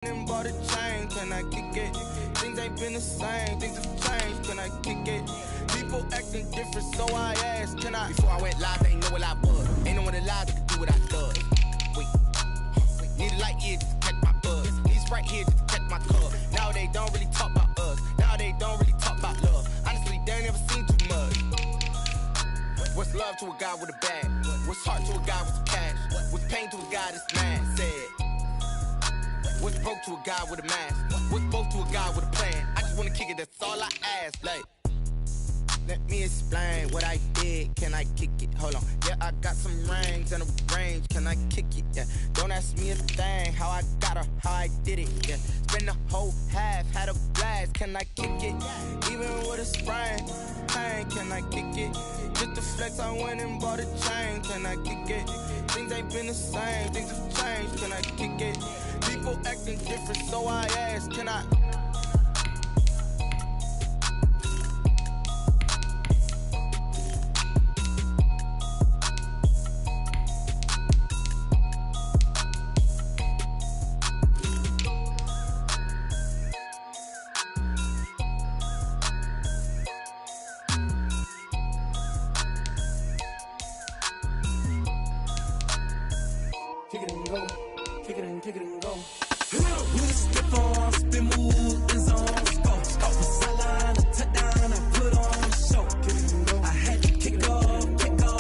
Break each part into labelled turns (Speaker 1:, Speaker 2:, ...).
Speaker 1: Bought a chain, can I kick it? Things ain't been the same, things have changed, can I kick it? People acting different, so I asked, can I? Before I went live, they ain't know what I was. Ain't no one alive that could do what I does. Wait, need a light year just to catch my buzz. These right here just to catch my club. Now they don't really talk about us. Now they don't really talk about love. Honestly, they ain't never seen too much. What's love to a guy with a bag? What's heart to a guy with some cash? What's pain to a guy that's mad? Said. What's broke to a guy with a mask? What's both to a guy with a plan? I just wanna kick it, that's all I ask. Like, let me explain what I did. Can I kick it? Hold on. Yeah, I got some rings and a range. Can I kick it? Yeah. Don't ask me a thing. How I got her, how I did it. Yeah. Spend the whole half, had a blast. Can I kick it? Even with a sprain. Pain, can I kick it? Just to flex, I went and bought a chain. Can I kick it? Things ain't been the same. Things have changed. Can I kick it? People acting different, so I asked, can I?
Speaker 2: Kick it and go, kick it and go. With a stiff arm, spin move, in zone, go. Off the sideline, a touchdown, I put on the show. Kick it and go. I had to kick off and go.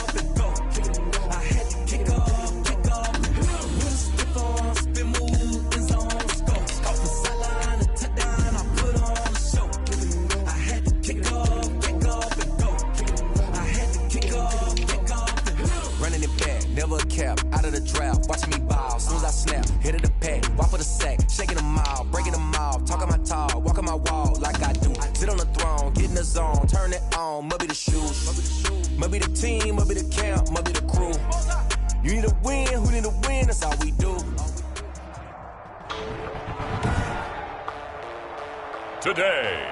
Speaker 2: Kick it and go. I had to kick off and go. With a stiff arm, spin move, in zone, go. Off the sideline, a touchdown, I put on the show. Kick it and go. I had to kick off and go. Kick it and go. I had to kick off and go.
Speaker 3: Running it back, never a cap, out of the drought, watching me ball, soon as I snap, hit of the pack, walk for the sack, shaking them all, breaking them off, talking my talk, walking my wall like I do, sit on the throne, get in the zone, turn it on, must be the shoes, must be the team, must be the camp, must be the crew, you need a win, who need a win, that's all we do.
Speaker 4: Today,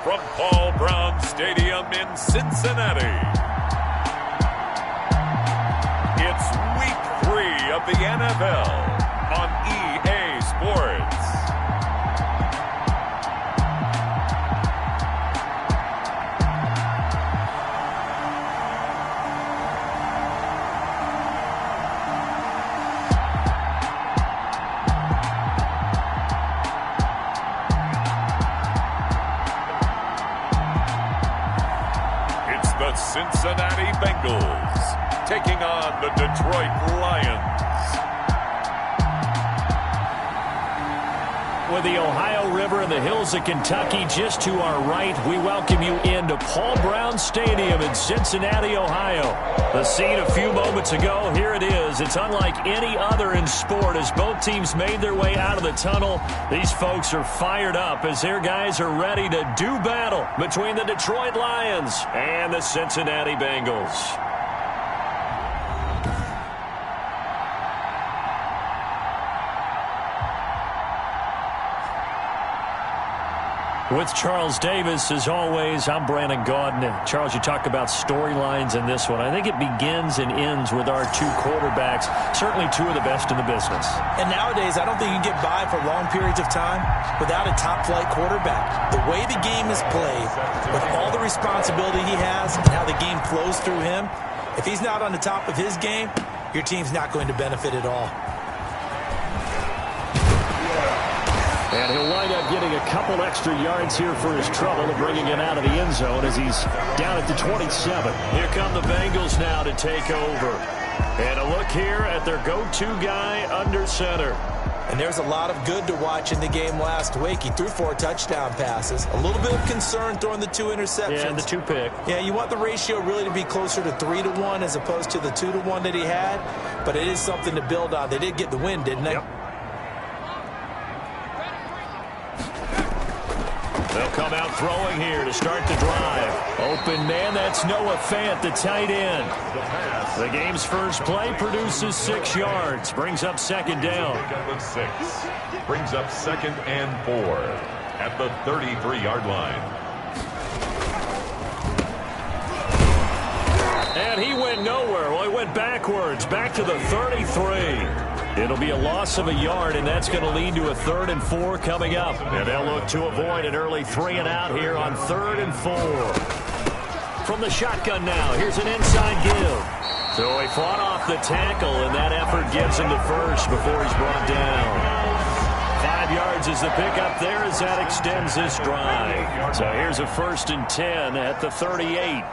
Speaker 4: from Paul Brown Stadium in Cincinnati, it's Week 3 of the NFL on EA Sports. It's the Cincinnati Bengals taking on the Detroit Lions.
Speaker 5: With the Ohio River and the hills of Kentucky just to our right, we welcome you into Paul Brown Stadium in Cincinnati, Ohio. The scene a few moments ago, here it is. It's unlike any other in sport as both teams made their way out of the tunnel. These folks are fired up as their guys are ready to do battle between the Detroit Lions and the Cincinnati Bengals. With Charles Davis, as always, I'm Brandon Gaudin. Charles, you talk about storylines in this one. I think it begins and ends with our two quarterbacks, certainly two of the best in the business.
Speaker 6: And nowadays, I don't think you can get by for long periods of time without a top-flight quarterback. The way the game is played, with all the responsibility he has and how the game flows through him, if he's not on the top of his game, your team's not going to benefit at all.
Speaker 5: And he'll wind up getting a couple extra yards here for his trouble and bringing him out of the end zone as he's down at the 27. Here come the Bengals now to take over. And a look here at their go-to guy under center.
Speaker 6: And there's a lot of good to watch in the game last week. He threw 4 touchdown passes. A little bit of concern throwing the 2 interceptions.
Speaker 5: Yeah, and the 2 pick.
Speaker 6: Yeah, you want the ratio really to be closer to 3-1 as opposed to the 2-1 that he had. But it is something to build on. They did get the win, didn't they?
Speaker 5: Yep. They'll come out throwing here to start the drive. Open man, that's Noah Fant, the tight end. The game's first play produces 6 yards. Brings up second down.
Speaker 4: 6. Brings up 2nd and 4 at the 33-yard line.
Speaker 5: And he went nowhere. Well, he went backwards, back to the 33. It'll be a loss of a yard, and that's going to lead to a 3rd and 4 coming up. And they'll look to avoid an early 3 and out here on 3rd and 4. From the shotgun now, here's an inside give. So he fought off the tackle, and that effort gives him the first before he's brought down. 5 yards is the pickup there as that extends this drive. So here's a 1st and 10 at the 38.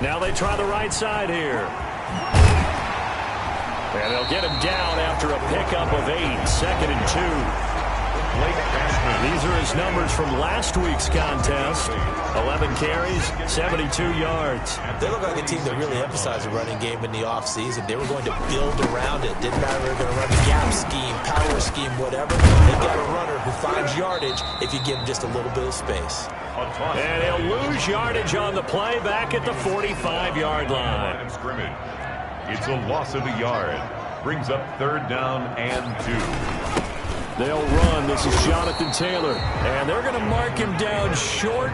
Speaker 5: Now they try the right side here. And they'll get him down after a pickup of 8, 2nd and 2. These are his numbers from last week's contest. 11 carries, 72 yards.
Speaker 6: They look like a team that really emphasized the running game in the offseason. They were going to build around it. Didn't matter if they were going to run the gap scheme, power scheme, whatever. They've got a runner who finds yardage if you give him just a little bit of space.
Speaker 5: And he'll lose yardage on the play back at the 45-yard line.
Speaker 4: It's a loss of a yard. Brings up 3rd down and 2.
Speaker 5: They'll run. This is Jonathan Taylor. And they're going to mark him down short,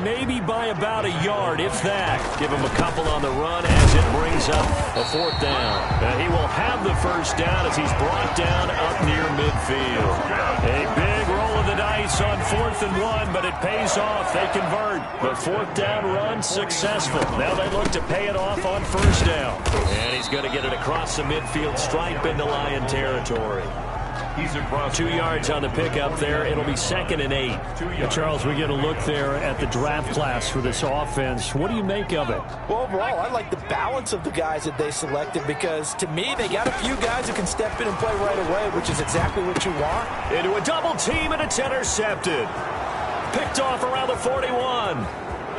Speaker 5: maybe by about a yard, if that. Give him a couple on the run as it brings up a 4th down. And he will have the 1st down as he's brought down up near midfield. A big roll of the dice on 4th and 1, but it pays off. They convert. The 4th down run successful. Now they look to pay it off on 1st down. And he's going to get it across the midfield stripe into Lion territory. 2 yards on the pickup there. It'll be 2nd and 8.
Speaker 7: Charles, we get a look there at the draft class for this offense. What do you make of it?
Speaker 6: Well, overall, I like the balance of the guys that they selected because, to me, they got a few guys who can step in and play right away, which is exactly what you want.
Speaker 5: Into a double team, and it's intercepted. Picked off around the 41.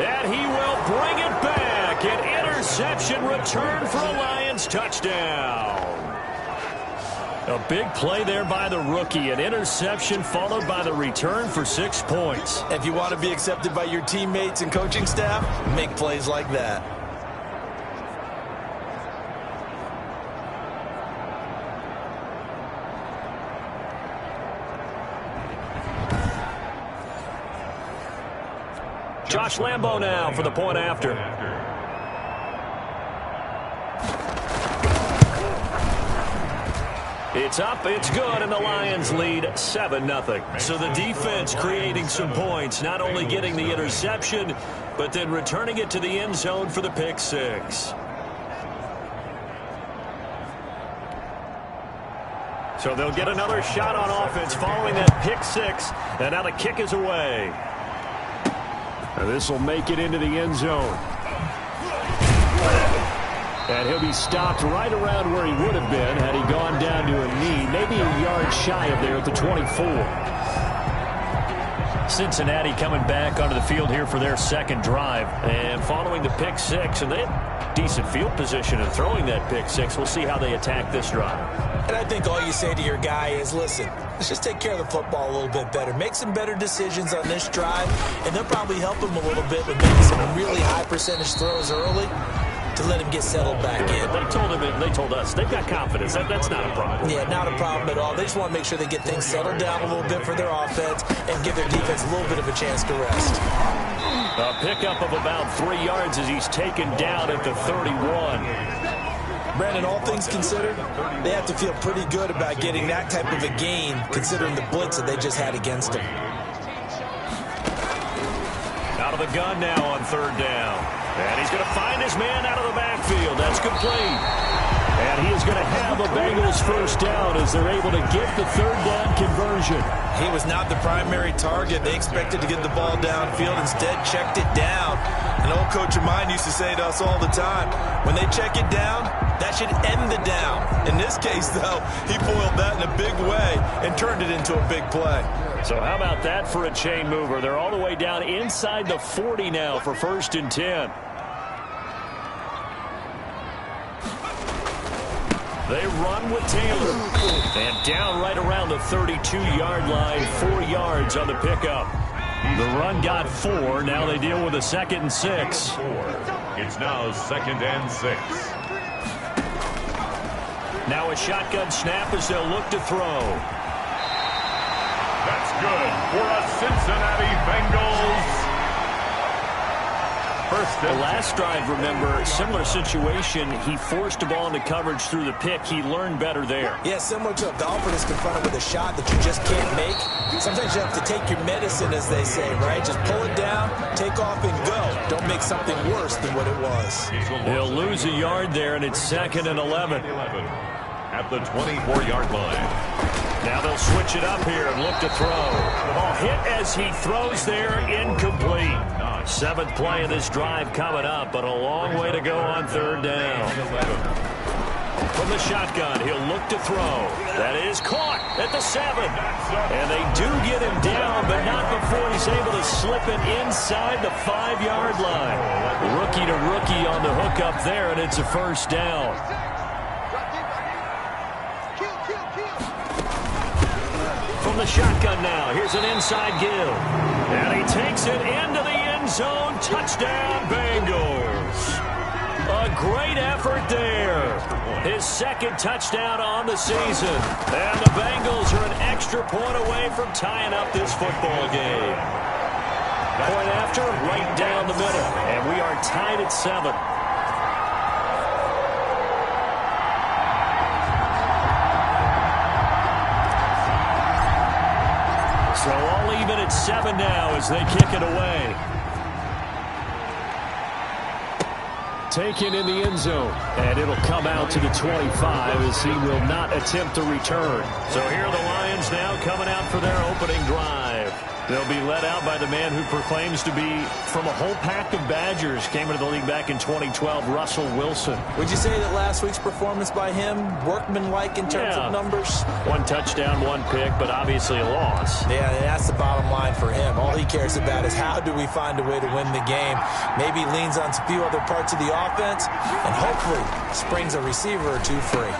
Speaker 5: And he will bring it back. An interception return for a Lions touchdown. A big play there by the rookie. An interception followed by the return for 6 points.
Speaker 6: If you want to be accepted by your teammates and coaching staff, make plays like that.
Speaker 5: Josh Lambo now for the point after. It's up, it's good, and the Lions lead 7-0. So the defense creating some points, not only getting the interception, but then returning it to the end zone for the pick 6. So they'll get another shot on offense following that pick 6, and now the kick is away.
Speaker 7: This will make it into the end zone. And he'll be stopped right around where he would have been had he gone down to a knee, maybe a yard shy of there at the 24.
Speaker 5: Cincinnati coming back onto the field here for their 2nd drive. And following the pick 6, and they had decent field position and throwing that pick 6. We'll see how they attack this drive.
Speaker 6: And I think all you say to your guy is, listen, let's just take care of the football a little bit better. Make some better decisions on this drive, and they'll probably help him a little bit with making some really high percentage throws early to let him get settled back in.
Speaker 5: They told him, and they told us, they've got confidence. That's not a problem.
Speaker 6: Yeah, not a problem at all. They just want to make sure they get things settled down a little bit for their offense and give their defense a little bit of a chance to rest.
Speaker 5: A pickup of about 3 yards as he's taken down at the 31.
Speaker 6: Brandon, all things considered, they have to feel pretty good about getting that type of a gain considering the blitz that they just had against them.
Speaker 5: Out of the gun now on 3rd down. And he's going to find his man out of the backfield. That's complete. And he is going to have a Bengals 1st down as they're able to get the 3rd down conversion.
Speaker 6: He was not the primary target. They expected to get the ball downfield. Instead, checked it down. An old coach of mine used to say to us all the time, when they check it down, that should end the down. In this case, though, he foiled that in a big way and turned it into a big play.
Speaker 5: So how about that for a chain mover? They're all the way down inside the 40 now for 1st and 10. They run with Taylor. And down right around the 32-yard line, 4 yards on the pickup. The run got 4. Now they deal with a 2nd and 6.
Speaker 4: It's now 2nd and 6.
Speaker 5: Now a shotgun snap as they'll look to throw.
Speaker 4: That's good for a Cincinnati Bengals First
Speaker 5: the last drive, remember, similar situation. He forced the ball into coverage through the pick. He learned better there.
Speaker 6: Yeah, similar to a golfer that's confronted with a shot that you just can't make. Sometimes you have to take your medicine, as they say, right? Just pull it down, take off, and go. Don't make something worse than what it was.
Speaker 5: He'll lose a yard there, and it's 2nd and 11.
Speaker 4: At the 24-yard line.
Speaker 5: Now they'll switch it up here and look to throw. The ball hit as he throws there, incomplete. 7th play of this drive coming up, but a long way to go on 3rd down. From the shotgun, he'll look to throw. That is caught at the 7. And they do get him down, but not before he's able to slip it inside the 5-yard line. Rookie to rookie on the hook up there, and it's a 1st down. From the shotgun now, here's an inside give. And he takes it into the end zone. Touchdown, Bengals. A great effort there. His 2nd touchdown on the season. And the Bengals are an extra point away from tying up this football game. Point after, right down the middle. And we are tied at 7. So all even at 7 now as they kick it away. Taken in the end zone. And it'll come out to the 25 as he will not attempt to return. So here are the Lions now coming out for their opening drive. They'll be led out by the man who proclaims to be from a whole pack of Badgers. Came into the league back in 2012, Russell Wilson.
Speaker 6: Would you say that last week's performance by him, workmanlike in terms of numbers?
Speaker 5: 1 touchdown, 1 pick, but obviously a loss.
Speaker 6: Yeah, that's the bottom line for him. All he cares about is how do we find a way to win the game. Maybe leans on a few other parts of the offense and hopefully springs a receiver or 2 free.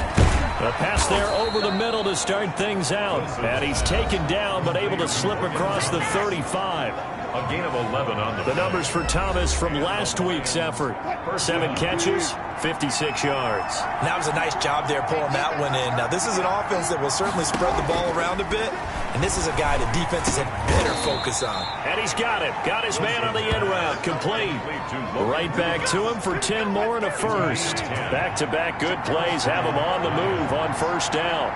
Speaker 5: A pass there over the middle to start things out. And he's taken down but able to slip across the 35.
Speaker 4: A gain of 11 on
Speaker 5: the numbers for Thomas from last week's effort. 7 catches, 56 yards.
Speaker 6: That was a nice job there pulling that one in. Now, this is an offense that will certainly spread the ball around a bit. And this is a guy that defenses had better focus on.
Speaker 5: And he's got it. Got his man on the end route. Complete. Right back to him for 10 more and a 1st. Back-to-back good plays have him on the move on 1st down.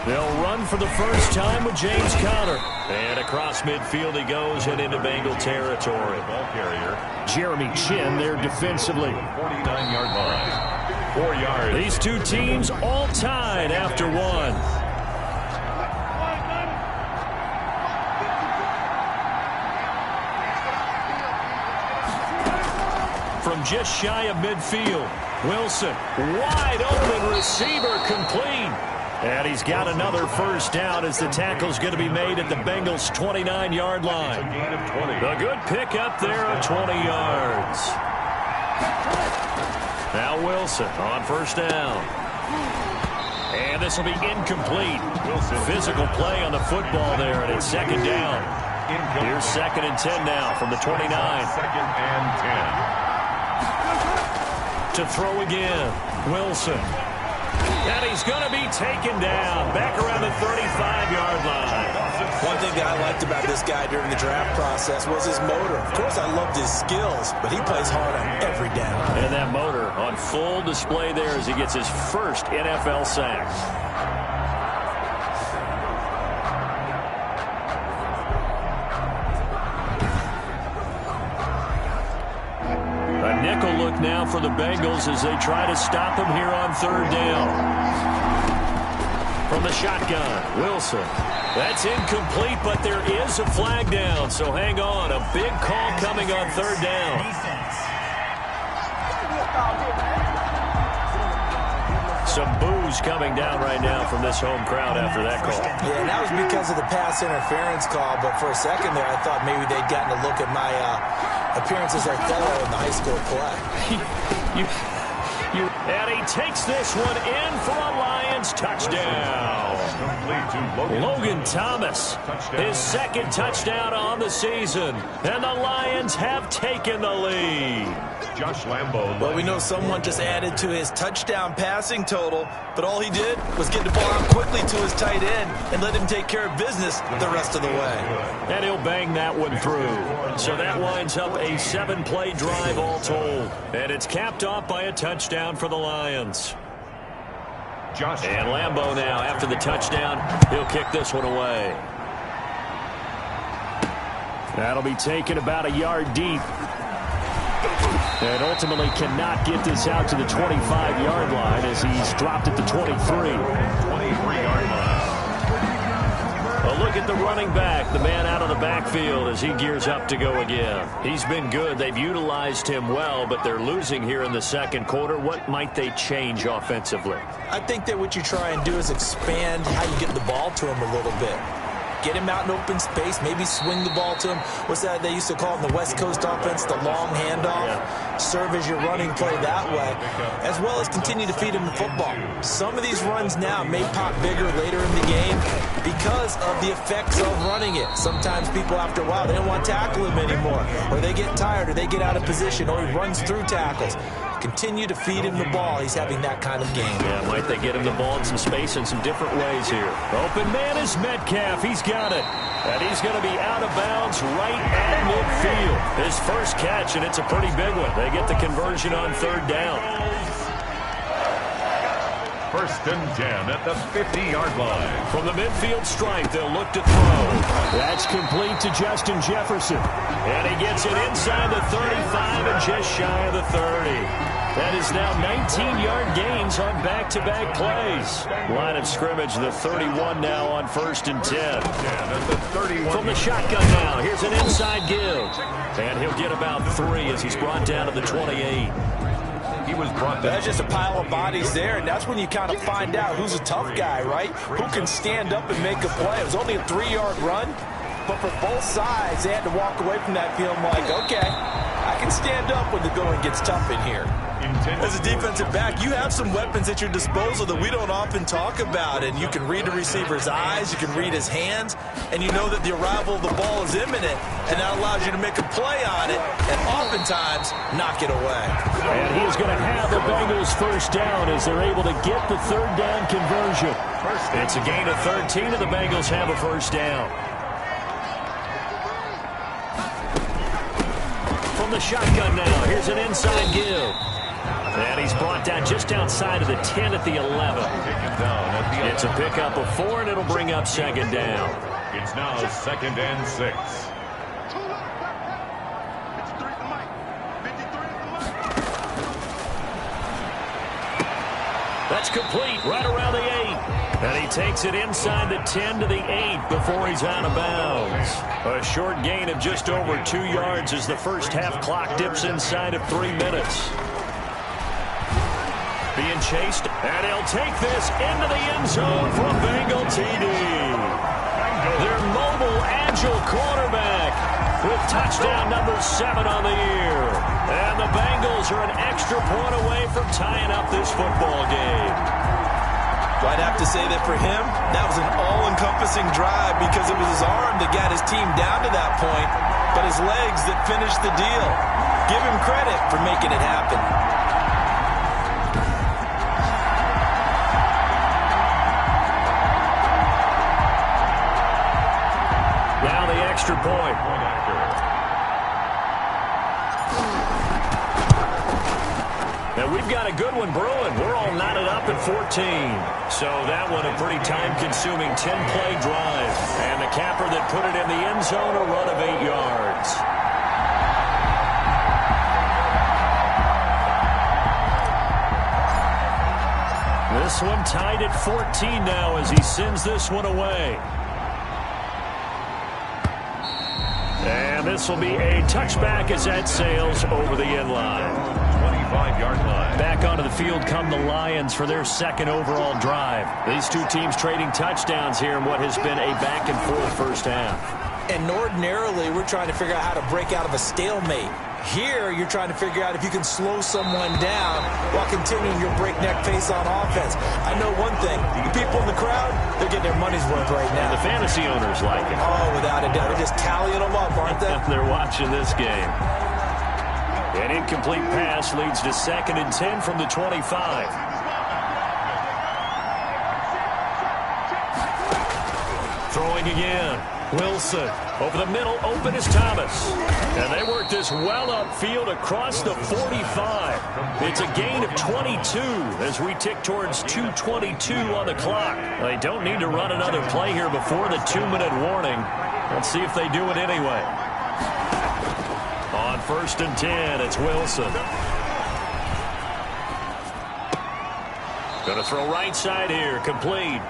Speaker 5: They'll run for the first time with James Conner. And across midfield he goes and into Bengal territory.
Speaker 4: Ball carrier
Speaker 5: Jeremy Chin there defensively.
Speaker 4: 49-yard line. 4 yards.
Speaker 5: These two teams all tied after 1. From just shy of midfield, Wilson, wide open receiver, complete. And he's got another 1st down as the tackle's going to be made at the Bengals' 29-yard line. A good pickup there of 20 yards. Now Wilson on 1st down. And this will be incomplete. Physical play on the football there, and it's 2nd down. Here's 2nd and 10 now from the 29.
Speaker 4: 2nd and 10.
Speaker 5: To throw again, Wilson. And he's going to be taken down back around the 35-yard line.
Speaker 6: One thing that I liked about this guy during the draft process was his motor. Of course, I loved his skills, but he plays hard on every down.
Speaker 5: And that motor on full display there as he gets his 1st NFL sack. A nickel look now for the Bengals as they try to stop him here on 3rd down. From the shotgun, Wilson. That's incomplete, but there is a flag down, so hang on. A big call coming on 3rd down. Some boos coming down right now from this home crowd after that call.
Speaker 6: Yeah, and that was because of the pass interference call, but for a second there I thought maybe they'd gotten a look at my appearance as Othello in the high school play.
Speaker 5: And he takes this one in for a Lions touchdown. Logan Thomas, his 2nd touchdown on the season. And the Lions have taken the lead.
Speaker 4: Josh Lambo.
Speaker 6: Well, we know someone just added to his touchdown passing total, but all he did was get the ball out quickly to his tight end and let him take care of business the rest of the way.
Speaker 5: And he'll bang that one through. So that winds up a 7-play drive all told. And it's capped off by a touchdown for the Lions. And Lambo now, after the touchdown, he'll kick this one away. That'll be taken about a yard deep. And ultimately cannot get this out to the 25-yard line as he's dropped at the 23.
Speaker 4: 23-yard line.
Speaker 5: A look at the running back, the man out of the backfield as he gears up to go again. He's been good. They've utilized him well, but they're losing here in the second quarter. What might they change offensively?
Speaker 6: I think that what you try and do is expand how you get the ball to him a little bit. Get him out in open space, maybe swing the ball to him. What's that they used to call in the West Coast offense, the long handoff? Yeah. Serve as your running play that way, as well as continue to feed him the football. Some of these runs now may pop bigger later in the game because of the effects of running it. Sometimes people, after a while, they don't want to tackle him anymore, or they get tired, or they get out of position, or he runs through tackles. Continue to feed him the ball. He's having that kind of game.
Speaker 5: Yeah, might they get him the ball in some space in some different ways here. Open man is Metcalf. He's got it. And he's going to be out of bounds right at midfield. His first catch, and it's a pretty big one. They get the conversion on third down.
Speaker 4: First and 10 at the 50-yard line.
Speaker 5: From the midfield stripe, they'll look to throw. That's complete to Justin Jefferson. And he gets it inside the 35 and just shy of the 30. That is now 19-yard gains on back-to-back plays. Line of scrimmage, the 31 now on first and 10. From the shotgun now, here's an inside give. And he'll get about 3 as he's brought down to the 28.
Speaker 4: He was brought down.
Speaker 6: That's just a pile of bodies there, and that's when you kind of find out who's a tough guy, right? Who can stand up and make a play. It was only a 3-yard run, but for both sides, they had to walk away from that feeling like, okay, I can stand up when the going gets tough in here. As a defensive back, you have some weapons at your disposal that we don't often talk about, and you can read the receiver's eyes, you can read his hands, and you know that the arrival of the ball is imminent, and that allows you to make a play on it, and oftentimes knock it away.
Speaker 5: And he is going to have the Bengals first down as they're able to get the third down conversion. It's a gain of 13, and the Bengals have a first down. From the shotgun now, here's an inside give. And he's brought down just outside of the 10 at the 11. It's a pickup of 4, and it'll bring up second down.
Speaker 4: It's now second and 6.
Speaker 5: That's complete right around the 8. And he takes it inside the 10 to the 8 before he's out of bounds. A short gain of just over 2 yards as the first half clock dips inside of 3 minutes. Being chased, and he'll take this into the end zone for a Bengal TD. Their mobile, agile quarterback with touchdown number 7 on the year. And the Bengals are an extra point away from tying up this football game.
Speaker 6: Well, I'd have to say that for him, that was an all-encompassing drive because it was his arm that got his team down to that point, but his legs that finished the deal. Give him credit for making it happen.
Speaker 5: Now the extra point. Now we've got a good one brewing. We're all knotted up at 14. So that one a pretty time-consuming 10-play drive. And the capper that put it in the end zone, a run of 8 yards. This one tied at 14 now as he sends this one away. And this will be a touchback as that sails over the end line.
Speaker 4: 25-yard line.
Speaker 5: Back onto the field come the Lions for their second overall drive. These two teams trading touchdowns here in what has been a back-and-forth first half.
Speaker 6: And ordinarily, we're trying to figure out how to break out of a stalemate. Here, you're trying to figure out if you can slow someone down while continuing your breakneck pace on offense. I know one thing. The people in the crowd, they're getting their money's worth right now.
Speaker 5: And the fantasy owners like it.
Speaker 6: Oh, without a doubt. They're just tallying them up, aren't they?
Speaker 5: They're watching this game. An incomplete pass leads to 2nd and 10 from the 25. Throwing again. Wilson over the middle, open is Thomas. And they work this well upfield across the 45. It's a gain of 22 as we tick towards 2:22 on the clock. They don't need to run another play here before the 2-minute warning. Let's see if they do it anyway. On 1st and 10, it's Wilson. Going to throw right side here, complete.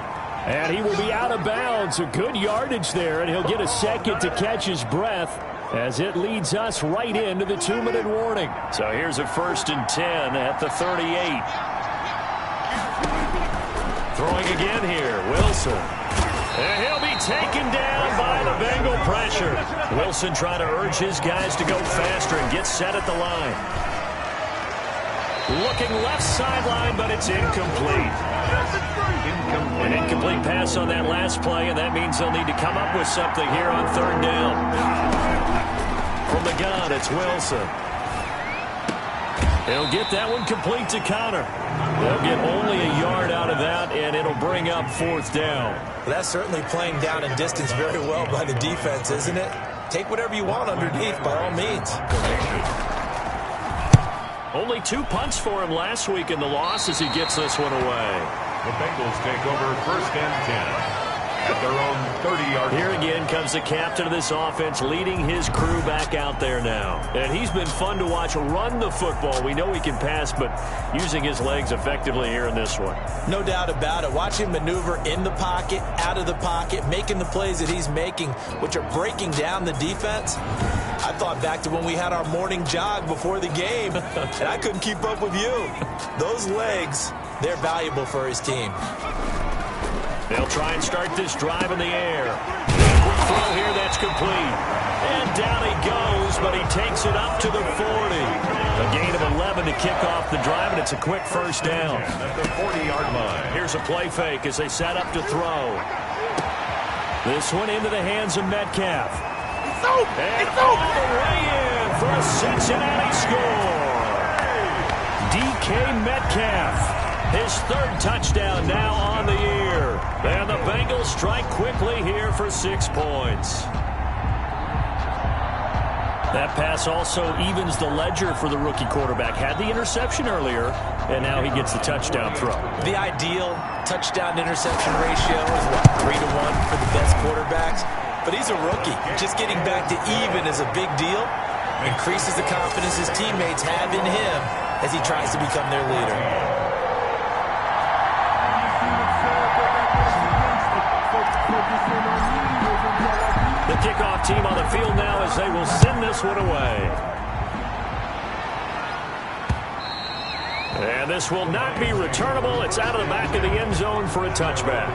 Speaker 7: And he will be out of bounds. A good yardage there, and he'll get a second to catch his breath as it leads us right into the 2-minute warning.
Speaker 5: So here's a 1st and 10 at the 38. Throwing again here, Wilson. And he'll be taken down by the Bengal pressure. Wilson trying to urge his guys to go faster and get set at the line. Looking left sideline, but it's incomplete. An incomplete pass on that last play, and that means they'll need to come up with something here on 3rd down. From the gun, it's Wilson. He'll get that one complete to Connor. They'll get only a yard out of that, and it'll bring up 4th down.
Speaker 6: Well, that's certainly playing down and distance very well by the defense, isn't it? Take whatever you want underneath, by all means.
Speaker 5: Only 2 punts for him last week in the loss as he gets this one away.
Speaker 4: The Bengals take over 1st and 10 at their own 30-yard line.
Speaker 5: Here again comes the captain of this offense leading his crew back out there now. And he's been fun to watch run the football. We know he can pass, but using his legs effectively here in this one.
Speaker 6: No doubt about it. Watch him maneuver in the pocket, out of the pocket, making the plays that he's making, which are breaking down the defense. I thought back to when we had our morning jog before the game, and I couldn't keep up with you. Those legs, they're valuable for his team.
Speaker 5: They'll try and start this drive in the air. Quick throw here, that's complete. And down he goes, but he takes it up to the 40. A gain of 11 to kick off the drive, and it's a quick 1st down.
Speaker 4: At the 40-yard line.
Speaker 5: Here's a play fake as they set up to throw. This one into the hands of Metcalf. And all the way in for a Cincinnati score. DK Metcalf. His 3rd touchdown now on the year. And the Bengals strike quickly here for 6 points. That pass also evens the ledger for the rookie quarterback. Had the interception earlier, and now he gets the touchdown throw.
Speaker 6: The ideal touchdown-interception ratio is, what, 3-to-1 for the best quarterbacks? But he's a rookie. Just getting back to even is a big deal. Increases the confidence his teammates have in him as he tries to become their leader.
Speaker 5: The kickoff team on the field now as they will send this one away. And this will not be returnable. It's out of the back of the end zone for a touchback.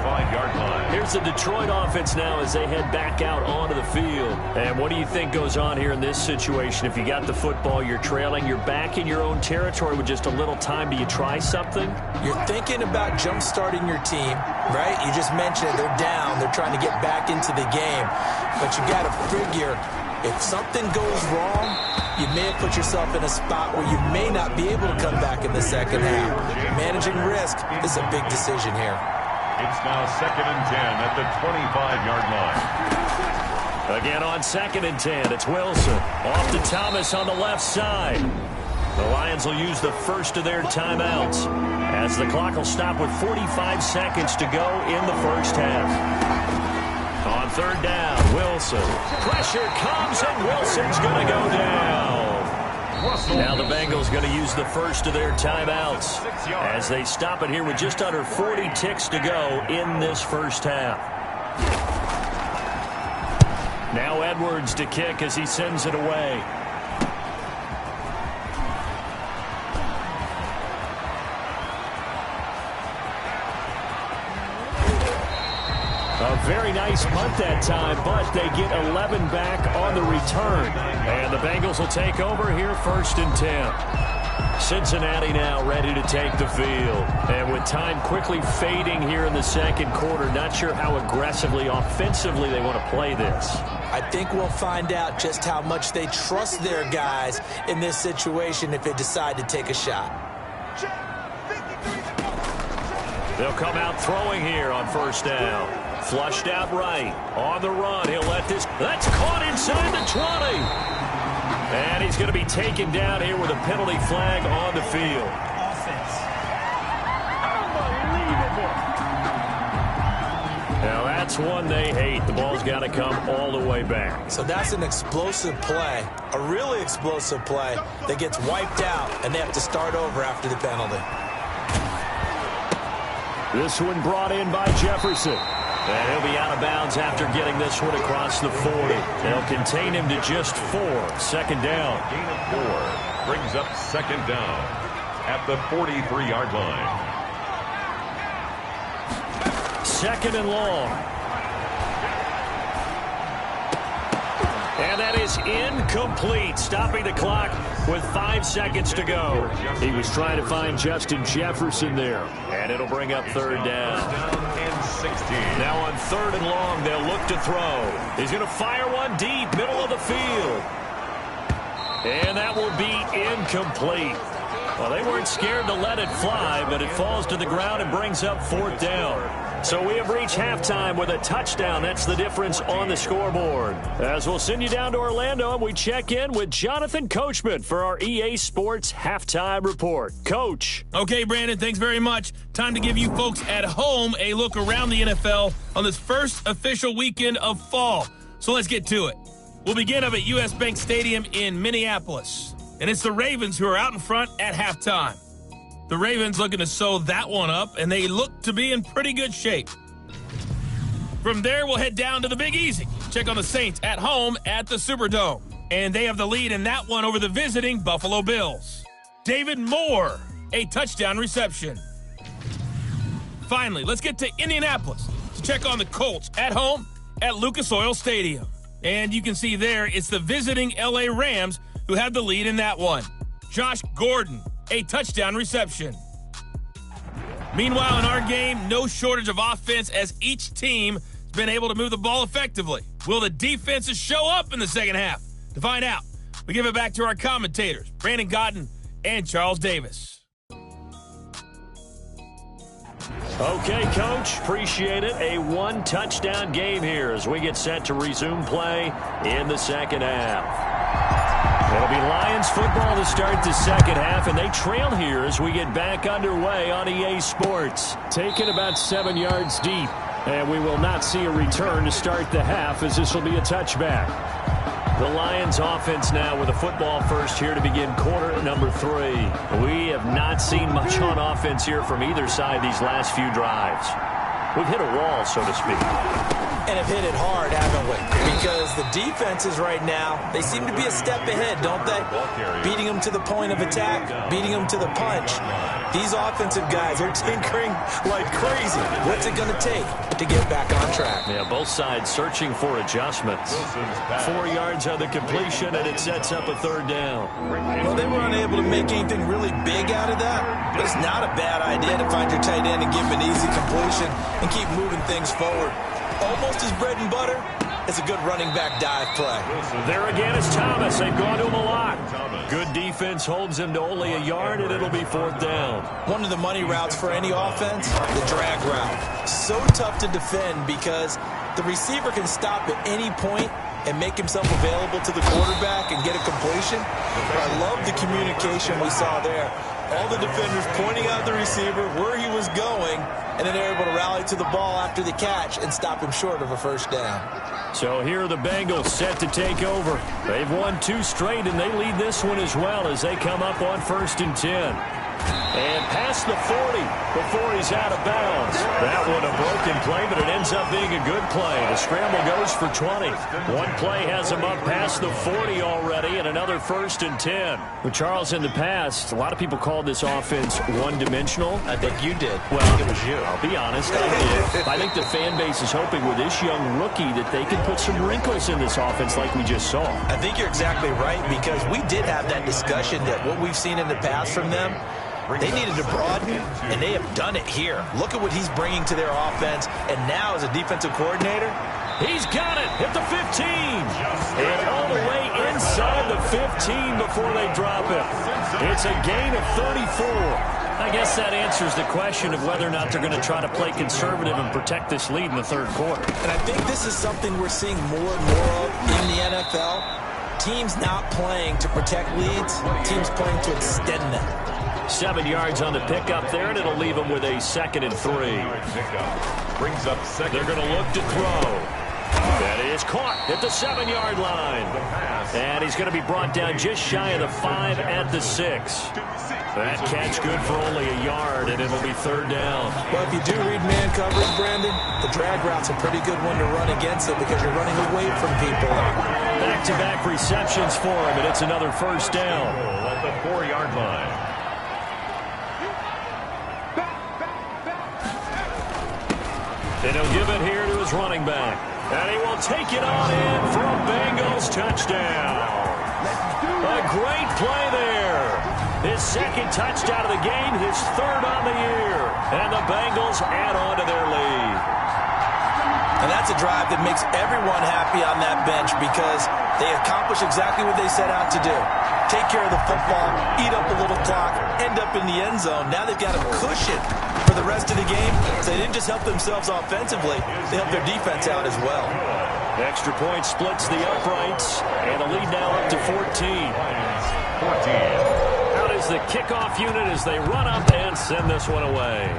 Speaker 4: 25-yard line.
Speaker 5: Here's the Detroit offense now as they head back out onto the field. And what do you think goes on here in this situation? If you got the football, you're trailing, you're back in your own territory with just a little time. Do you try something?
Speaker 6: You're thinking about jump-starting your team, right? You just mentioned it. They're down. They're trying to get back into the game. But you got to figure if something goes wrong, you may have put yourself in a spot where you may not be able to come back in the 2nd half. Managing risk is a big decision here.
Speaker 4: It's now 2nd and 10 at the 25-yard line.
Speaker 5: Again on 2nd and 10, it's Wilson. Off to Thomas on the left side. The Lions will use the first of their timeouts as the clock will stop with 45 seconds to go in the 1st half. On 3rd down, Wilson. Pressure comes, and Wilson's going to go down. Now the Bengals going to use the first of their timeouts as they stop it here with just under 40 ticks to go in this 1st half. Now Edwards to kick as he sends it away. A very nice punt that time, but they get 11 back on the return. And the Bengals will take over here 1st and 10. Cincinnati now ready to take the field. And with time quickly fading here in the second quarter, not sure how aggressively, offensively they want to play this.
Speaker 6: I think we'll find out just how much they trust their guys in this situation if they decide to take a shot.
Speaker 5: They'll come out throwing here on first down. Flushed out right. On the run, he'll let this. That's caught inside the 20. And he's going to be taken down here with a penalty flag on the field.
Speaker 7: Offense. Unbelievable.
Speaker 5: Now that's one they hate. The ball's got to come all the way back.
Speaker 6: So that's an explosive play, a really explosive play that gets wiped out, and they have to start over after the penalty.
Speaker 5: This one brought in by Jefferson. And he'll be out of bounds after getting this one across the 40. They'll contain him to just 4. Second down.
Speaker 4: Gain of 4 brings up second down at the 43-yard line.
Speaker 5: Second and long. And that is incomplete, stopping the clock with 5 seconds to go. He was trying to find Justin Jefferson there. And it'll bring up third down.
Speaker 4: And 16.
Speaker 5: Now on third and long, they'll look to throw. He's going to fire one deep, middle of the field. And that will be incomplete. Well, they weren't scared to let it fly, but it falls to the ground and brings up fourth down. So we have reached halftime with a touchdown. That's the difference on the scoreboard. As we'll send you down to Orlando, and we check in with Jonathan Coachman for our EA Sports Halftime Report. Coach.
Speaker 8: Okay, Brandon, thanks very much. Time to give you folks at home a look around the NFL on this first official weekend of fall. So let's get to it. We'll begin up at U.S. Bank Stadium in Minneapolis. And it's the Ravens who are out in front at halftime. The Ravens looking to sew that one up, and they look to be in pretty good shape. From there, we'll head down to the Big Easy. Check on the Saints at home at the Superdome. And they have the lead in that one over the visiting Buffalo Bills. David Moore, a touchdown reception. Finally, let's get to Indianapolis to check on the Colts at home at Lucas Oil Stadium. And you can see there, it's the visiting LA Rams who have the lead in that one. Josh Gordon, a touchdown reception. Meanwhile, in our game, no shortage of offense as each team has been able to move the ball effectively. Will the defenses show up in the second half? To find out, we give it back to our commentators, Brandon Godden and Charles Davis.
Speaker 5: Okay, Coach, appreciate it. A one-touchdown game here as we get set to resume play in the second half. It'll be Lions football to start the second half, and they trail here as we get back underway on EA Sports. Taken about 7 yards deep, and we will not see a return to start the half as this will be a touchback. The Lions offense now with a football first here to begin quarter number 3. We have not seen much on offense here from either side these last few drives. We've hit a wall, so to speak.
Speaker 6: And have hit it hard, haven't we? Because the defenses right now, they seem to be a step ahead, don't they? Beating them to the point of attack, beating them to the punch. These offensive guys are tinkering like crazy. What's it going to take to get back on track?
Speaker 5: Yeah, both sides searching for adjustments. 4 yards on the completion, and it sets up a third down.
Speaker 6: Well, they were unable to make anything really big out of that, but it's not a bad idea to find your tight end and give him an easy completion and keep moving things forward. Almost his bread and butter is a good running back dive play.
Speaker 5: There again is Thomas. They've gone to him a lot. Good defense holds him to only a yard, and it'll be fourth down.
Speaker 6: One of the money routes for any offense, the drag route. So tough to defend because the receiver can stop at any point and make himself available to the quarterback and get a completion. But I love the communication we saw there. All the defenders pointing out the receiver where he was going, and then they're able to rally to the ball after the catch and stop him short of a first down.
Speaker 5: So here are the Bengals set to take over. They've won 2 straight, and they lead this one as well as they come up on 1st and 10.
Speaker 7: And past the 40 before he's out of bounds. That one a broken play, but it ends up being a good play. The scramble goes for 20. One play has him up past the 40 already, and another 1st and 10. Well, Charles, in the past, a lot of people called this offense one-dimensional.
Speaker 6: I think you did.
Speaker 7: Well,
Speaker 6: I think it was you.
Speaker 7: I'll be honest, I did. I think the fan base is hoping with this young rookie that they can put some wrinkles in this offense like we just saw.
Speaker 6: I think you're exactly right, because we did have that discussion that what we've seen in the past from them, they needed to broaden, and they have done it here. Look at what he's bringing to their offense, and now as a defensive coordinator,
Speaker 7: he's got it at the 15. And all the way inside the 15 before they drop it. It's a gain of 34. I guess that answers the question of whether or not they're going to try to play conservative and protect this lead in the 3rd quarter.
Speaker 6: and I think this is something we're seeing more and more of in the NFL. Teams not playing to protect leads, teams playing to extend them.
Speaker 7: 7 yards on the pickup there, and it'll leave him with a 2nd and 3.
Speaker 4: Brings up second.
Speaker 7: They're going to look to throw. That is caught at the 7-yard line. And he's going to be brought down just shy of the 5 at the 6. That catch good for only a yard, and it'll be 3rd down.
Speaker 6: Well, if you do read man coverage, Brandon, the drag route's a pretty good one to run against it because you're running away from people.
Speaker 7: Back-to-back receptions for him, and it's another 1st down.
Speaker 4: At the 4-yard line.
Speaker 7: And he'll give it here to his running back. And he will take it on in for a Bengals touchdown. A great play there. His 2nd touchdown of the game, his 3rd on the year. And the Bengals add on to their lead.
Speaker 6: And that's a drive that makes everyone happy on that bench because they accomplish exactly what they set out to do. Take care of the football, eat up a little clock, end up in the end zone. Now they've got a cushion for the rest of the game. So they didn't just help themselves offensively, they helped their defense out as well.
Speaker 7: Extra point splits the uprights, and a lead now up to 14.
Speaker 4: 14.
Speaker 7: Out is the kickoff unit as they run up and send this one away.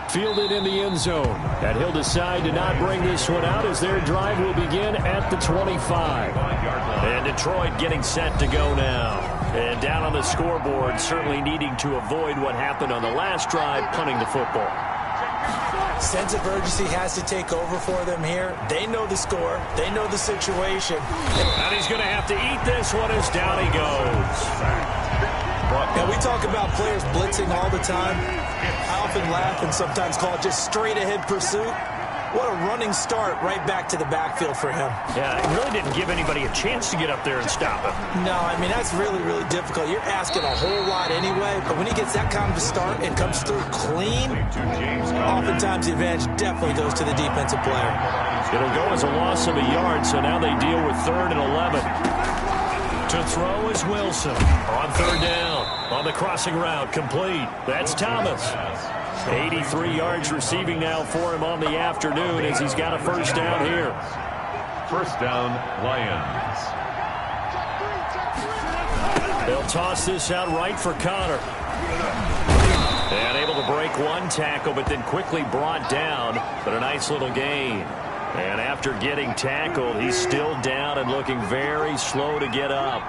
Speaker 7: Fielded in the end zone, and he'll decide to not bring this one out as their drive will begin at the 25. And Detroit getting set to go now. And down on the scoreboard, certainly needing to avoid what happened on the last drive, punting the football.
Speaker 6: Sense of urgency has to take over for them here. They know the score. They know the situation.
Speaker 7: And he's going to have to eat this one as down he goes.
Speaker 6: And we talk about players blitzing all the time. I often laugh and sometimes call it just straight-ahead pursuit. What a running start right back to the backfield for him.
Speaker 7: Yeah, it really didn't give anybody a chance to get up there and stop him.
Speaker 6: No, I mean, that's really, really difficult. You're asking a whole lot anyway, but when he gets that kind of a start and comes through clean, oftentimes the advantage definitely goes to the defensive player.
Speaker 7: It'll go as a loss of a yard, so now they deal with 3rd and 11. To throw is Wilson on 3rd down. On the crossing route, complete. That's Thomas. 83 yards receiving now for him on the afternoon as he's got a 1st down here.
Speaker 4: 1st down, Lions.
Speaker 7: They'll toss this out right for Connor. And able to break one tackle, but then quickly brought down. But a nice little gain. And after getting tackled, he's still down and looking very slow to get up.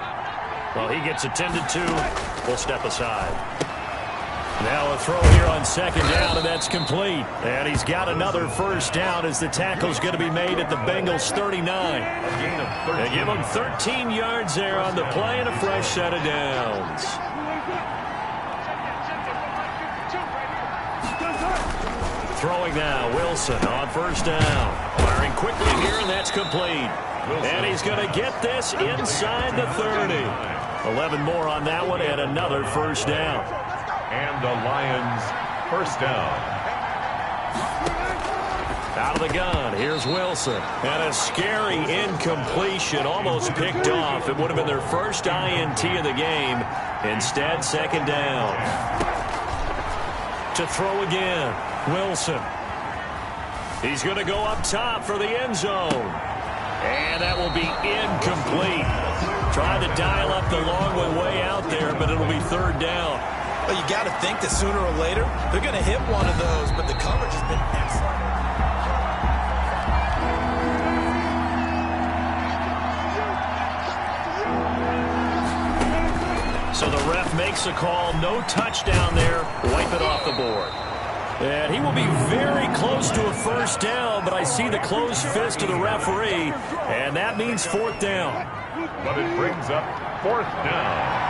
Speaker 7: Well, he gets attended to. We'll step aside. Now a throw here on 2nd down, and that's complete. And he's got another 1st down as the tackle's going to be made at the Bengals 39. They give him 13 yards there on the play and a fresh set of downs. Throwing now, Wilson on 1st down. Firing quickly here, and that's complete. And he's going to get this inside the 30. 11 more on that one, and another 1st down.
Speaker 4: And the Lions 1st down.
Speaker 7: Out of the gun, here's Wilson. And a scary incompletion, almost picked off. It would have been their first INT of the game. Instead, 2nd down. To throw again, Wilson. He's going to go up top for the end zone. And that will be incomplete. Tried to dial up the long one way out there, but it'll be 3rd down.
Speaker 6: Well, you got to think that sooner or later, they're going to hit one of those, but the coverage has been excellent.
Speaker 5: So the ref makes a call. No touchdown there. Wipe it off the board. And he will be very close to a first down, but I see the closed fist of the referee, and that means fourth down.
Speaker 4: But it brings up fourth down.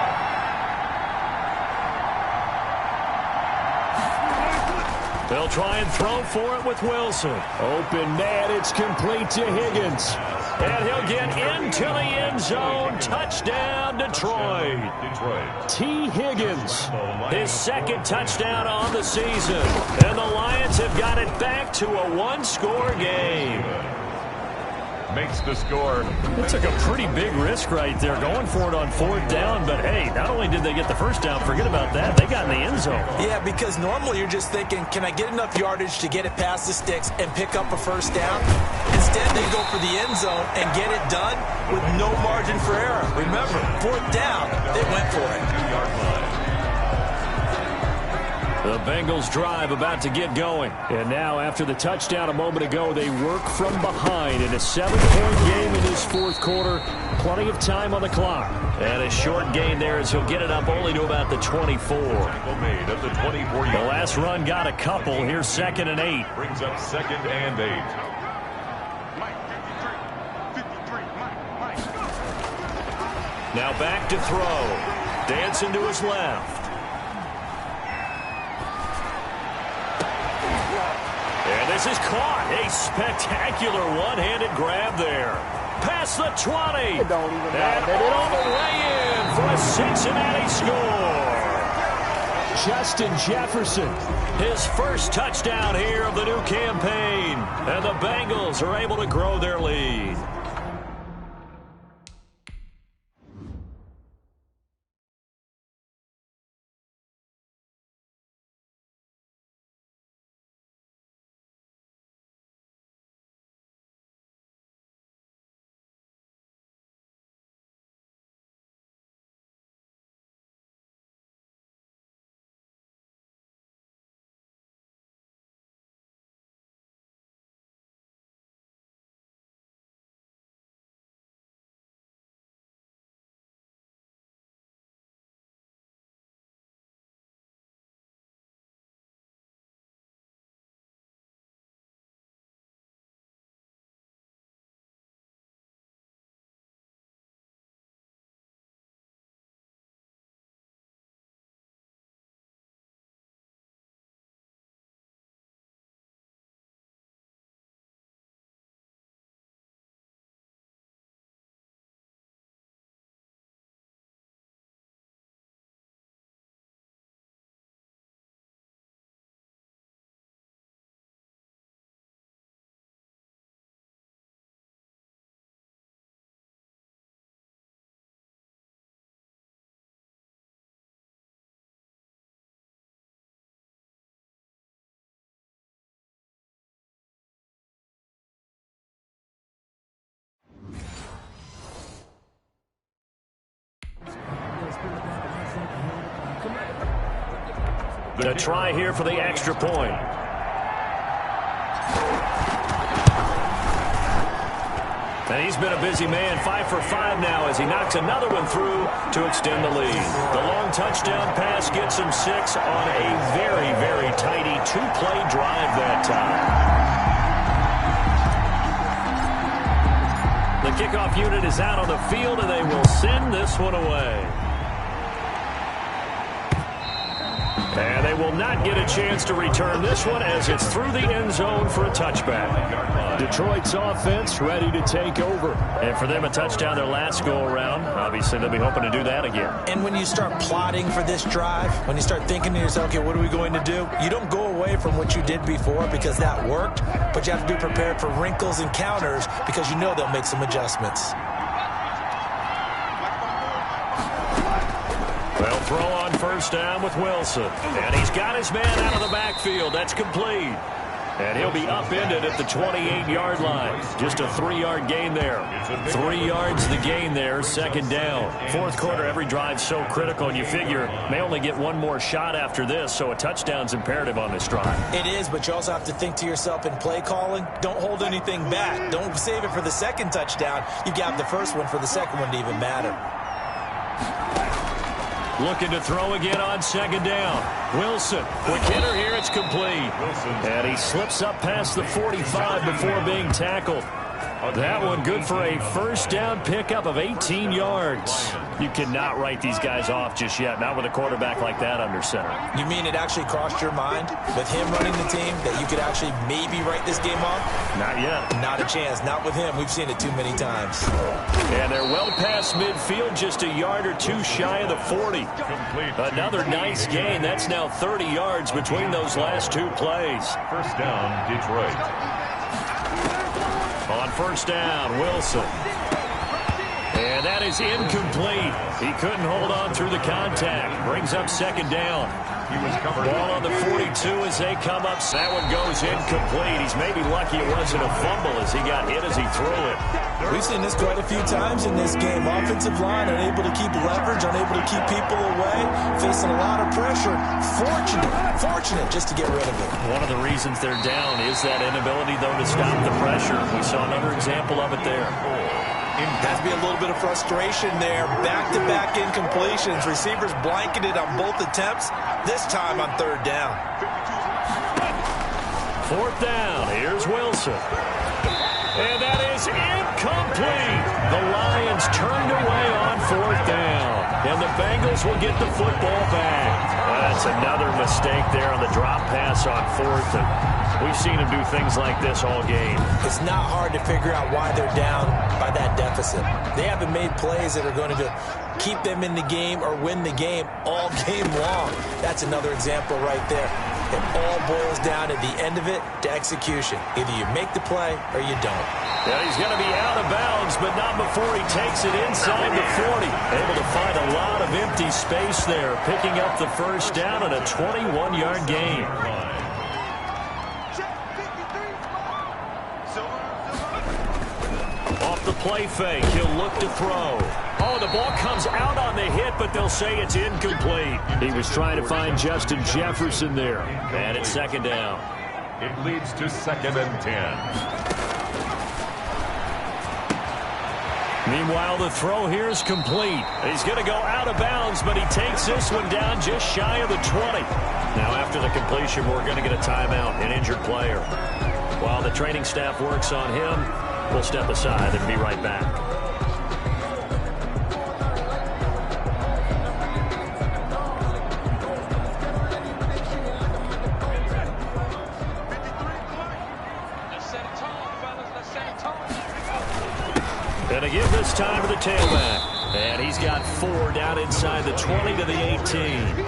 Speaker 5: They'll try and throw for it with Wilson. Open man, it's complete to Higgins. And he'll get into the end zone. Touchdown, Detroit. T. Higgins, his second touchdown on the season. And the Lions have got it back to a one-score game.
Speaker 4: Makes the score.
Speaker 5: It took a pretty big risk right there, going for it on fourth down. But, hey, not only did they get the first down, forget about that, they got in the end zone.
Speaker 6: Yeah, because normally you're just thinking, can I get enough yardage to get it past the sticks and pick up a first down? Instead, they go for the end zone and get it done with no margin for error. Remember, fourth down, they went for it.
Speaker 5: The Bengals drive about to get going. And now, after the touchdown a moment ago, they work from behind in a 7-point game in this fourth quarter. Plenty of time on the clock. And a short gain there as he'll get it up only to about the 24.
Speaker 4: Made at the 24.
Speaker 5: The last run got a couple. Here's 2nd and 8.
Speaker 4: Brings up 2nd and 8.
Speaker 5: Now back to throw. Dancing to his left. And this is caught. A spectacular one-handed grab there. Past the 20.
Speaker 9: It don't even matter.
Speaker 5: And all the way in for a Cincinnati score. Justin Jefferson, his first touchdown here of the new campaign. And the Bengals are able to grow their lead. The try here for the extra point. And he's been a busy man, 5 for 5 now as he knocks another one through to extend the lead. The long touchdown pass gets him 6 on a very, very tidy 2-play drive that time. The kickoff unit is out on the field, and they will send this one away. And they will not get a chance to return this one as it's through the end zone for a touchback. Detroit's offense ready to take over. And for them, a touchdown their last go-around. Obviously, they'll be hoping to do that again.
Speaker 6: And when you start plotting for this drive, when you start thinking to yourself, okay, what are we going to do? You don't go away from what you did before because that worked, but you have to be prepared for wrinkles and counters because you know they'll make some adjustments.
Speaker 5: They'll throw on first down with Wilson. And he's got his man out of the backfield. That's complete. And he'll be upended at the 28-yard line. Just a 3-yard gain there. 3 yards the gain there, second down. Fourth quarter, every drive's so critical, and you figure may only get one more shot after this, so a touchdown's imperative on this drive.
Speaker 6: It is, but you also have to think to yourself in play calling, don't hold anything back. Don't save it for the second touchdown. You got the first one for the second one to even matter.
Speaker 5: Looking to throw again on second down. Wilson, quick hitter here, it's complete. And he slips up past the 45 before being tackled. That one good for a first down pickup of 18 yards. You cannot write these guys off just yet, not with a quarterback like that under center.
Speaker 6: You mean it actually crossed your mind with him running the team that you could actually maybe write this game off?
Speaker 5: Not yet.
Speaker 6: Not a chance. Not with him. We've seen it too many times.
Speaker 5: And they're well past midfield, just a yard or two shy of the 40. Another nice gain. That's now 30 yards between those last two plays.
Speaker 4: First down, Detroit.
Speaker 5: On first down, Wilson. And that is incomplete. He couldn't hold on through the contact. Brings up second down. Ball on the 42 as they come up. That one goes incomplete. He's maybe lucky it wasn't a fumble as he got hit as he threw it.
Speaker 6: We've seen this quite a few times in this game. Offensive line unable to keep leverage, unable to keep people away, facing a lot of pressure. Fortunate just to get rid of it.
Speaker 5: One of the reasons they're down is that inability, though, to stop the pressure. We saw another example of it there.
Speaker 6: Has to be a little bit of frustration there. Back-to-back incompletions. Receivers blanketed on both attempts, this time on third down.
Speaker 5: Fourth down. Here's Wilson. And that is incomplete. The Lions turned away on fourth down. And the Bengals will get the football back. That's another mistake there on the drop pass on fourth. And we've seen him do things like this all game.
Speaker 6: It's not hard to figure out why they're down by that deficit. They haven't made plays that are going to keep them in the game or win the game all game long. That's another example right there. It all boils down at the end of it to execution. Either you make the play or you don't.
Speaker 5: Yeah, he's going to be out of bounds, but not before he takes it inside the 40. Able to find a lot of empty space there, picking up the first down and a 21-yard gain. Off the play fake, he'll look to throw. Oh, the ball comes out on the hit, but they'll say it's incomplete. He was trying to find Justin Jefferson there. And it's second down.
Speaker 4: It leads to 2nd and 10.
Speaker 5: Meanwhile, the throw here is complete. He's going to go out of bounds, but he takes this one down just shy of the 20. Now, after the completion, we're going to get a timeout, an injured player. While the training staff works on him, we'll step aside and be right back. And again this time to the tailback. And he's got 4 down inside the 20 to the 18.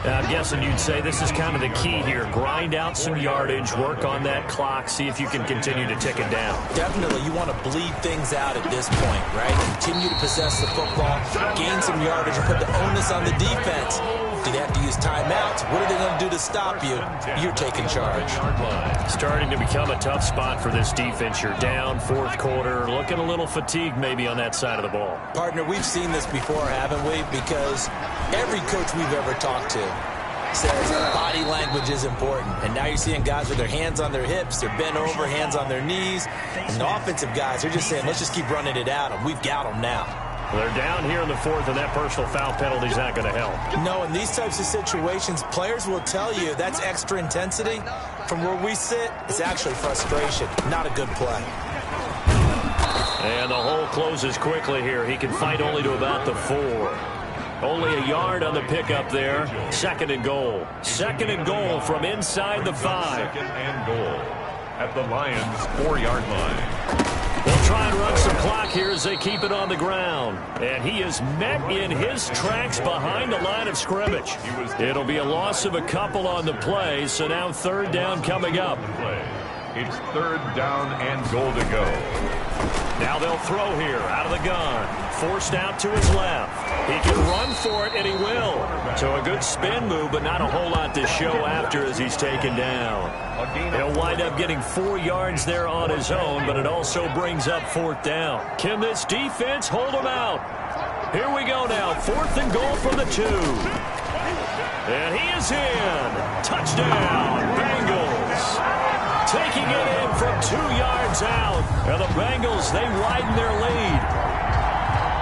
Speaker 5: I'm guessing you'd say this is kind of the key here. Grind out some yardage, work on that clock, see if you can continue to tick it down.
Speaker 6: Definitely, you want to bleed things out at this point, right? Continue to possess the football, gain some yardage, and put the onus on the defense. Do they have to use timeouts? What are they going to do to stop you? You're taking charge.
Speaker 5: Starting to become a tough spot for this defense. You're down, fourth quarter, looking a little fatigued maybe on that side of the ball.
Speaker 6: Partner, we've seen this before, haven't we? Because every coach we've ever talked to says body language is important. And now you're seeing guys with their hands on their hips, they're bent over, hands on their knees. And the offensive guys are just saying, let's just keep running it at them. We've got them now.
Speaker 5: They're down here in the fourth, and that personal foul penalty is not going to help.
Speaker 6: No, in these types of situations, players will tell you that's extra intensity. From where we sit, it's actually frustration, not a good play.
Speaker 5: And the hole closes quickly here. He can fight only to about the 4. Only a yard on the pickup there. 2nd and goal. 2nd and goal from inside the 5.
Speaker 4: 2nd and goal at the Lions' 4-yard line.
Speaker 5: They'll try and run some clock here as they keep it on the ground. And he is met in his tracks behind the line of scrimmage. It'll be a loss of a couple on the play, so now 3rd down coming up.
Speaker 4: It's 3rd down and goal to go.
Speaker 5: Now they'll throw here out of the gun. Forced out to his left. He can run for it, and he will. So a good spin move, but not a whole lot to show after as he's taken down. He'll wind up getting 4 yards there on his own, but it also brings up 4th down. Can this defense hold him out? Here we go now. 4th and goal from the 2. And he is in. Touchdown, Bengals. Taking it in from 2 yards out. And the Bengals, they widen their lead.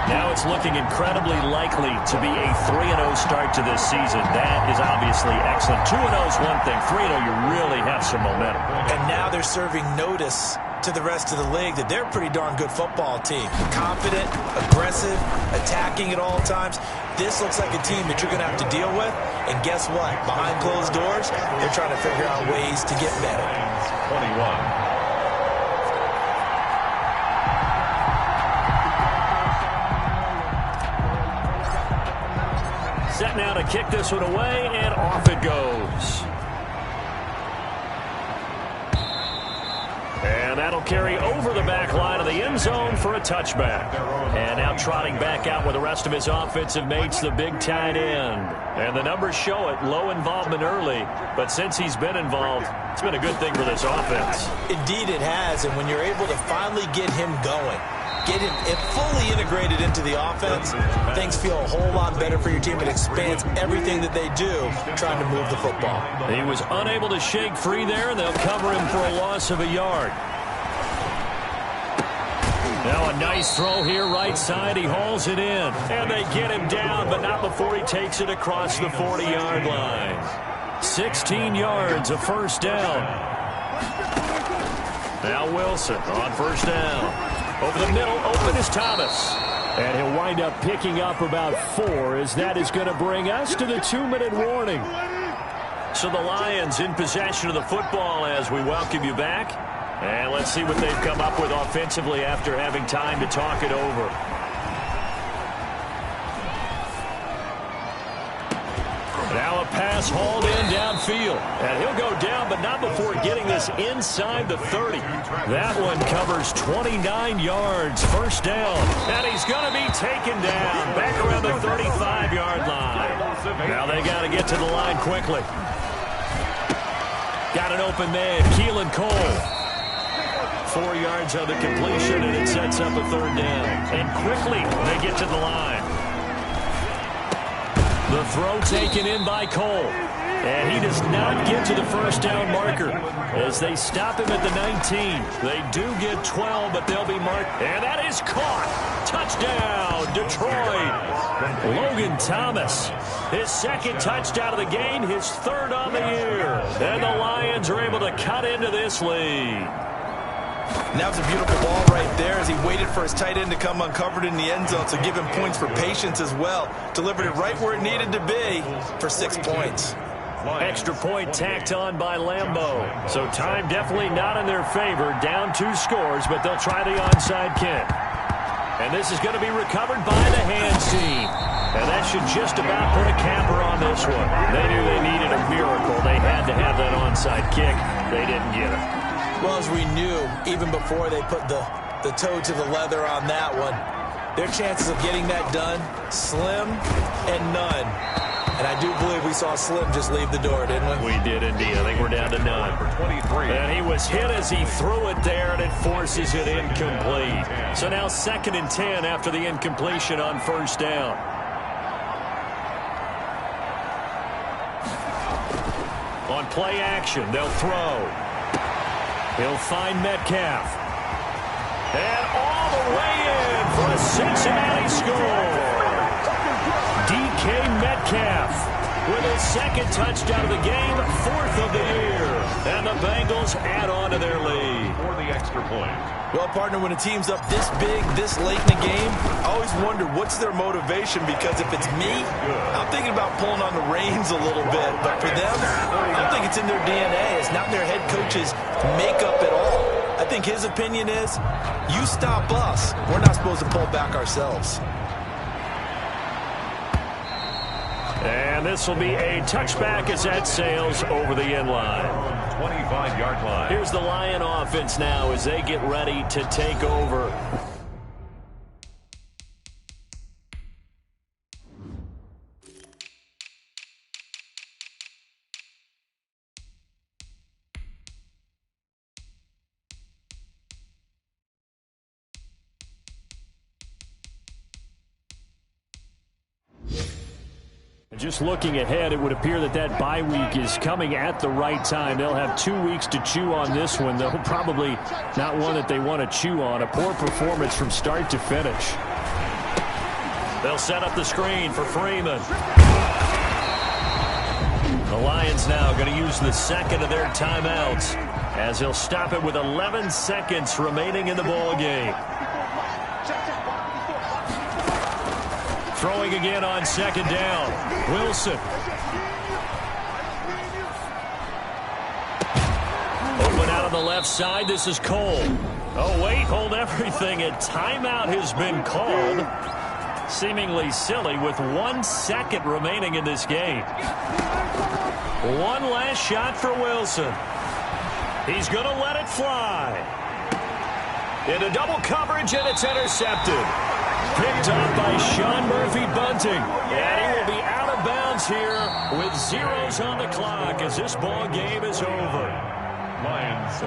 Speaker 5: Now it's looking incredibly likely to be a 3-0 start to this season. That is obviously excellent. 2-0 is one thing. 3-0, you really have some momentum.
Speaker 6: And now they're serving notice to the rest of the league that they're a pretty darn good football team. Confident, aggressive, attacking at all times. This looks like a team that you're going to have to deal with. And guess what? Behind closed doors, they're trying to figure out ways to get better.
Speaker 4: 21.
Speaker 5: Set now to kick this one away, and off it goes. And that'll carry over the back line of the end zone for a touchback. And now trotting back out with the rest of his offensive mates, the big tight end. And the numbers show it, low involvement early. But since he's been involved, it's been a good thing for this offense.
Speaker 6: Indeed it has, and when you're able to finally get him going, get him fully integrated into the offense, things feel a whole lot better for your team. It expands everything that they do trying to move the football.
Speaker 5: He was unable to shake free there, and they'll cover him for a loss of a yard. Now a nice throw here, right side. He hauls it in, and they get him down, but not before he takes it across the 40-yard line. 16 yards, a first down. Now Wilson on first down. Over the middle, open is Thomas. And he'll wind up picking up about 4, as that is going to bring us to the 2-minute warning. So the Lions in possession of the football as we welcome you back. And let's see what they've come up with offensively after having time to talk it over. Now a pass hauled in downfield. And he'll go down, but not before getting this inside the 30. That one covers 29 yards. First down. And he's going to be taken down back around the 35-yard line. Now they got to get to the line quickly. Got an open man. Keelan Cole. 4 yards on the completion, and it sets up a third down. And quickly they get to the line. The throw taken in by Cole. And he does not get to the first down marker as they stop him at the 19. They do get 12, but they'll be marked. And that is caught. Touchdown, Detroit. Logan Thomas, his second touchdown of the game, his third on the year. And the Lions are able to cut into this lead.
Speaker 6: That was a beautiful ball right there as he waited for his tight end to come uncovered in the end zone, so give him points for patience as well. Delivered it right where it needed to be for 6 points.
Speaker 5: Extra point tacked on by Lambeau. So time definitely not in their favor. Down 2 scores, but they'll try the onside kick. And this is going to be recovered by the hands team. And that should just about put a capper on this one. They knew they needed a miracle. They had to have that onside kick. They didn't get it.
Speaker 6: Well, as we knew, even before they put the toe to the leather on that one, their chances of getting that done, slim and none. And I do believe we saw Slim just leave the door, didn't we?
Speaker 5: We did indeed. I think we're down to none. And he was hit as he threw it there, and it forces it incomplete. So now 2nd and 10 after the incompletion on first down. On play action, they'll throw. He'll find Metcalf. And all the way in for a Cincinnati score. DK Metcalf with his 2nd touchdown of the game, 4th of the year. And the Bengals add on to their lead.
Speaker 4: For the extra point.
Speaker 6: Well, partner, when a team's up this big, this late in the game, I always wonder what's their motivation, because if it's me, I'm thinking about pulling on the reins a little bit. But for them, I think it's in their DNA. It's not their head coach's makeup at all. I think his opinion is, you stop us, we're not supposed to pull back ourselves.
Speaker 5: And this will be a touchback as that sails over the end line.
Speaker 4: 25-yard line.
Speaker 5: Here's the Lion offense now as they get ready to take over. Just looking ahead, it would appear that bye week is coming at the right time. They'll have 2 weeks to chew on this one. They'll probably not one that they want to chew on. A poor performance from start to finish. They'll set up the screen for Freeman. The Lions now going to use the second of their timeouts as he'll stop it with 11 seconds remaining in the ball game. Throwing again on second down. Wilson. Open out on the left side. This is Cole. Oh, wait, hold everything. A timeout has been called. Seemingly silly with 1 second remaining in this game. One last shot for Wilson. He's going to let it fly. Into double coverage, and it's intercepted. Picked up by Sean Murphy-Bunting. And he will be out of bounds here with zeros on the clock as this ball game is over.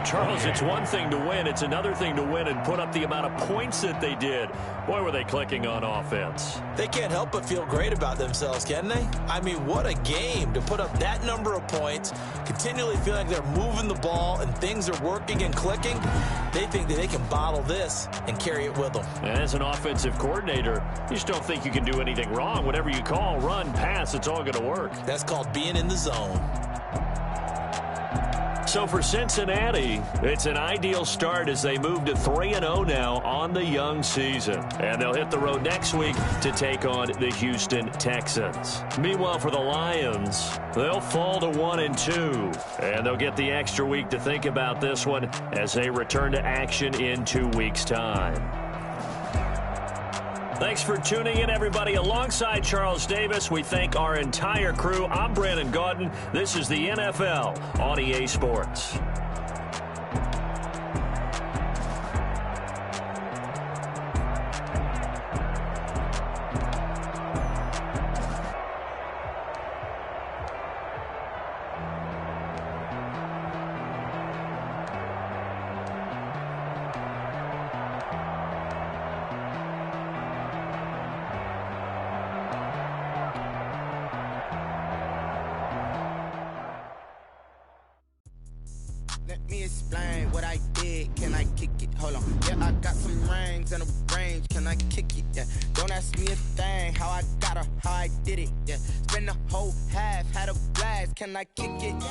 Speaker 5: Charles, it's one thing to win. It's another thing to win and put up the amount of points that they did. Boy, were they clicking on offense.
Speaker 6: They can't help but feel great about themselves, can they? I mean, what a game to put up that number of points, continually feel like they're moving the ball and things are working and clicking. They think that they can bottle this and carry it with them.
Speaker 5: And as an offensive coordinator, you just don't think you can do anything wrong. Whatever you call, run, pass, it's all going to work.
Speaker 6: That's called being in the zone.
Speaker 5: So for Cincinnati, it's an ideal start as they move to 3-0 now on the young season. And they'll hit the road next week to take on the Houston Texans. Meanwhile, for the Lions, they'll fall to 1-2. And they'll get the extra week to think about this one as they return to action in 2 weeks' time. Thanks for tuning in, everybody. Alongside Charles Davis, we thank our entire crew. I'm Brandon Gaudin. This is the NFL on EA Sports.
Speaker 1: Let me explain what I did. Can I kick it? Hold on. Yeah, I got some rings and a range. Can I kick it? Yeah. Don't ask me a thing. How I got her, how I did it. Yeah. Spend the whole half, had a blast. Can I kick it?